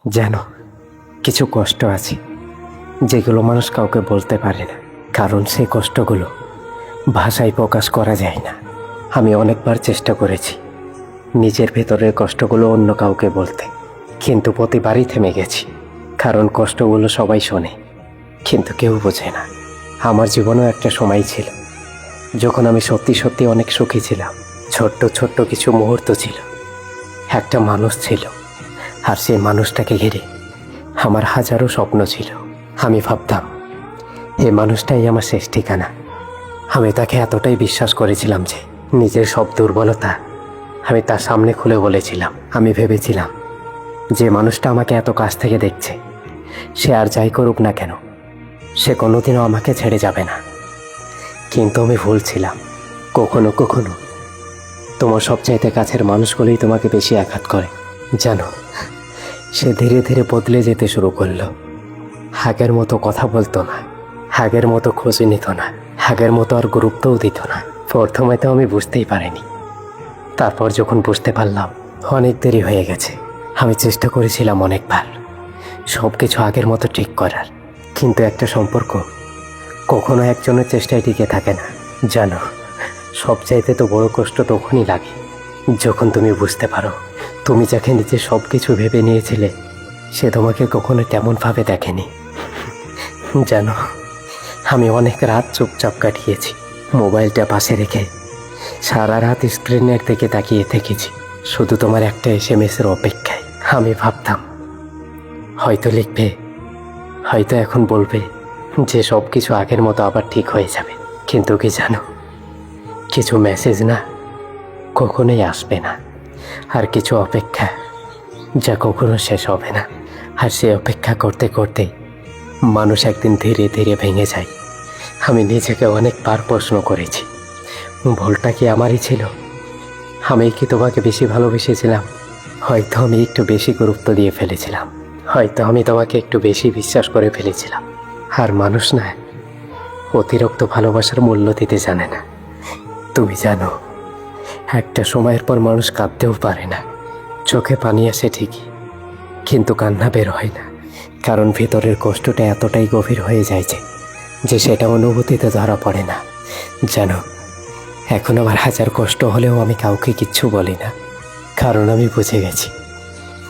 জানো, কিছু কষ্ট আছে যেগুলো মানুষ কাউকে বলতে পারে না, কারণ সেই কষ্টগুলো ভাষায় প্রকাশ করা যায় না। আমি অনেকবার চেষ্টা করেছি নিজের ভেতরের কষ্টগুলো অন্য কাউকে বলতে, কিন্তু প্রতিবারই থেমে গেছি। কারণ কষ্টগুলো সবাই শোনে, কিন্তু কেউ বোঝে না। আমার জীবনেও একটা সময় ছিল যখন আমি সত্যি সত্যি অনেক সুখী ছিলাম। ছোট্ট ছোট্ট কিছু মুহূর্ত ছিল, একটা মানুষ ছিল, আর সেই মানুষটাকে ঘিরে আমার হাজারো স্বপ্ন ছিল। আমি ভাবতাম এই মানুষটাই আমার শেষ ঠিকানা। আমি তাকে এতটাই বিশ্বাস করেছিলাম যে নিজের সব দুর্বলতা আমি তার সামনে খুলে বলেছিলাম। আমি ভেবেছিলাম যে মানুষটা আমাকে এত কাছ থেকে দেখছে, সে আর যাই করুক না কেন, সে কোনোদিনও আমাকে ছেড়ে যাবে না। কিন্তু আমি ভুল ছিলাম। কখনো কখনো তোমার সবচাইতে কাছের মানুষগুলোই তোমাকে বেশি আঘাত করে। জানো, সে ধীরে ধীরে বদলে যেতে শুরু করলো। আগের মতো কথা বলতো না, আগের মতো খোঁজ নিত না, আগের মতো আর গুরুত্বও দিত না। প্রথমে তো আমি বুঝতেই পারিনি, তারপর যখন বুঝতে পারলাম অনেক দেরি হয়ে গেছে। আমি চেষ্টা করেছিলাম অনেকবার সব কিছু আগের মতো ঠিক করার, কিন্তু একটা সম্পর্ক কখনো একজনের চেষ্টায় টিকে থাকে না। জানো, সবচাইতে তো বড় কষ্ট তখনই লাগে যখন তুমি বুঝতে পারো তুমি যাকে নিজে সব কিছু ভেবে নিয়েছিলে সে তোমাকে কখনো তেমনভাবে দেখেনি। জানো, আমি অনেক রাত চুপচাপ কাটিয়েছি, মোবাইলটা পাশে রেখে সারা রাত স্ক্রিনের দিকে তাকিয়ে থেকেছি, শুধু তোমার একটা SMS-এর অপেক্ষায়। আমি ভাবতাম হয়তো লিখবে, হয়তো এখন বলবে যে সব কিছু আগের মতো আবার ঠিক হয়ে যাবে। কিন্তু কি জানো, কিছু মেসেজ না কখনোই আসবে না, আর কিছু অপেক্ষা যা কখনো শেষ হবে না। আর সে অপেক্ষা করতে করতে মানুষ একদিন ধীরে ধীরে ভেঙে যায়। আমি নিজেকে অনেকবার প্রশ্ন করেছি, ভুলটা কি আমারই ছিল? আমি কি তোমাকে বেশি ভালোবেসেছিলাম? হয়তো আমি একটু বেশি গুরুত্ব দিয়ে ফেলেছিলাম, হয়তো আমি তোমাকে একটু বেশি বিশ্বাস করে ফেলেছিলাম। আর মানুষ না অতিরিক্ত ভালোবাসার মূল্য দিতে জানে না। তুমি জানো, একটা সময়ের পর মানুষ কাঁদতেও পারে না। চোখে পানি আসে ঠিকই, কিন্তু কান্না বের হয় না, কারণ ভেতরের কষ্টটা এতটাই গভীর হয়ে যায় যে সেটা অনুভূতিতে ধরা পড়ে না। জানো, এখন আমার হাজার কষ্ট হলেও আমি কাউকে কিচ্ছু বলি না, কারণ আমি বুঝে গেছি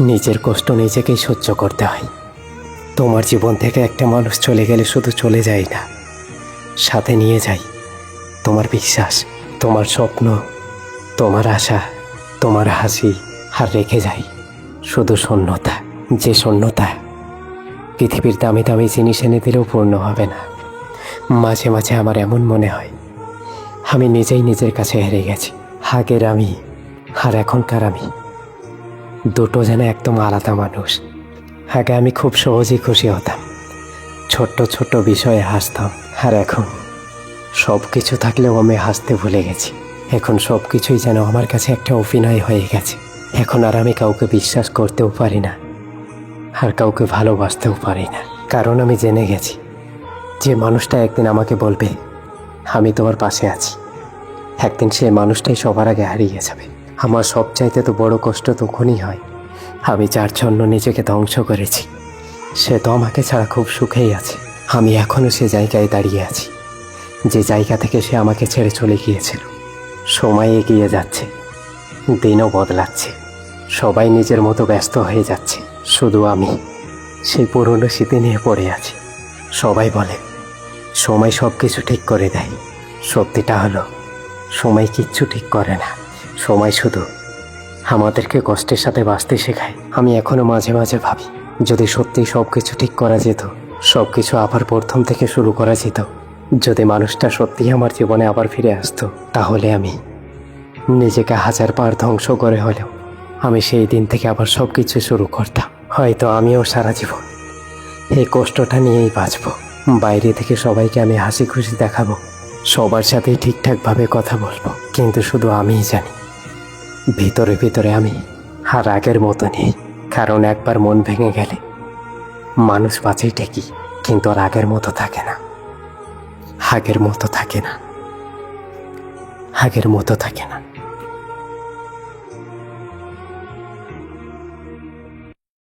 নিজের কষ্ট নিজেকেই সহ্য করতে হয়। তোমার জীবন থেকে একটা মানুষ চলে গেলে শুধু চলে যায় না, সাথে নিয়ে যাই তোমার বিশ্বাস, তোমার স্বপ্ন, তোমার আশা, তোমার হাসি, আর রেখে যাই শুধু শূন্যতা। যে শূন্যতা পৃথিবীর দামি দামি জিনিস এনে দিলেও পূর্ণ হবে না। মাঝে মাঝে আমার এমন মনে হয় আমি নিজেই নিজের কাছে হেরে গেছি। আগের আমি আর এখনকার আমি দুটো যেন একদম আলাদা মানুষ। আগে আমি খুব সহজেই খুশি হতাম, ছোট্ট ছোট্ট বিষয়ে হাসতাম, আর এখন সব কিছু থাকলেও আমি হাসতে ভুলে গেছি। এখন সব কিছুই যেন আমার কাছে একটা অভিনয় হয়ে গেছে। এখন আর আমি কাউকে বিশ্বাস করতেও পারি না, আর কাউকে ভালোবাসতেও পারি না, কারণ আমি জেনে গেছি যে মানুষটা একদিন আমাকে বলবে আমি তোমার পাশে আছি, একদিন সে মানুষটাই সবার আগে হারিয়ে যাবে। আমার সবচাইতে তো বড় কষ্ট তখনই হয় আমি যার জন্য নিজেকে ধ্বংস করেছি সে তো আমাকে ছাড়া খুব সুখেই আছে। আমি এখনও সে জায়গায় দাঁড়িয়ে আছি যে জায়গা থেকে সে আমাকে ছেড়ে চলে গিয়েছিল। সময় এগিয়ে যাচ্ছে, দিনও বদলাচ্ছে, সবাই নিজের মতো ব্যস্ত হয়ে যাচ্ছে, শুধু আমি সেই পুরনো স্মৃতি নিয়ে পড়ে আছি। সবাই বলে সময় সব কিছু ঠিক করে দেয়, সত্যিটা হলো সময় কিচ্ছু ঠিক করে না। সময় শুধু আমাদেরকে কষ্টের সাথে বাঁচতে শেখায়। আমি এখনো মাঝে মাঝে ভাবি যদি সত্যি সব কিছু ঠিক করা যেত, সব কিছু আবার প্রথম থেকে শুরু করা যেত, যদি মানুষটা সত্যিই আমার জীবনে আবার ফিরে আসতো, তাহলে আমি নিজেকে হাজার বার ধ্বংস করে হলেও আমি সেই দিন থেকে আবার সব কিছু শুরু করতাম। হয়তো আমিও সারা জীবন এই কষ্টটা নিয়েই বাঁচব। বাইরে থেকে সবাইকে আমি হাসি খুশি দেখাবো, সবার সাথেই ঠিকঠাকভাবে কথা বলবো, কিন্তু শুধু আমিই জানি ভিতরে ভিতরে আমি আর আগের মতো নেই। কারণ একবার মন ভেঙে গেলে মানুষ বাঁচেই ঠিকই, কিন্তু আর আগের মতো থাকে না, আগের মতো থাকে না, আগের মতো থাকে না।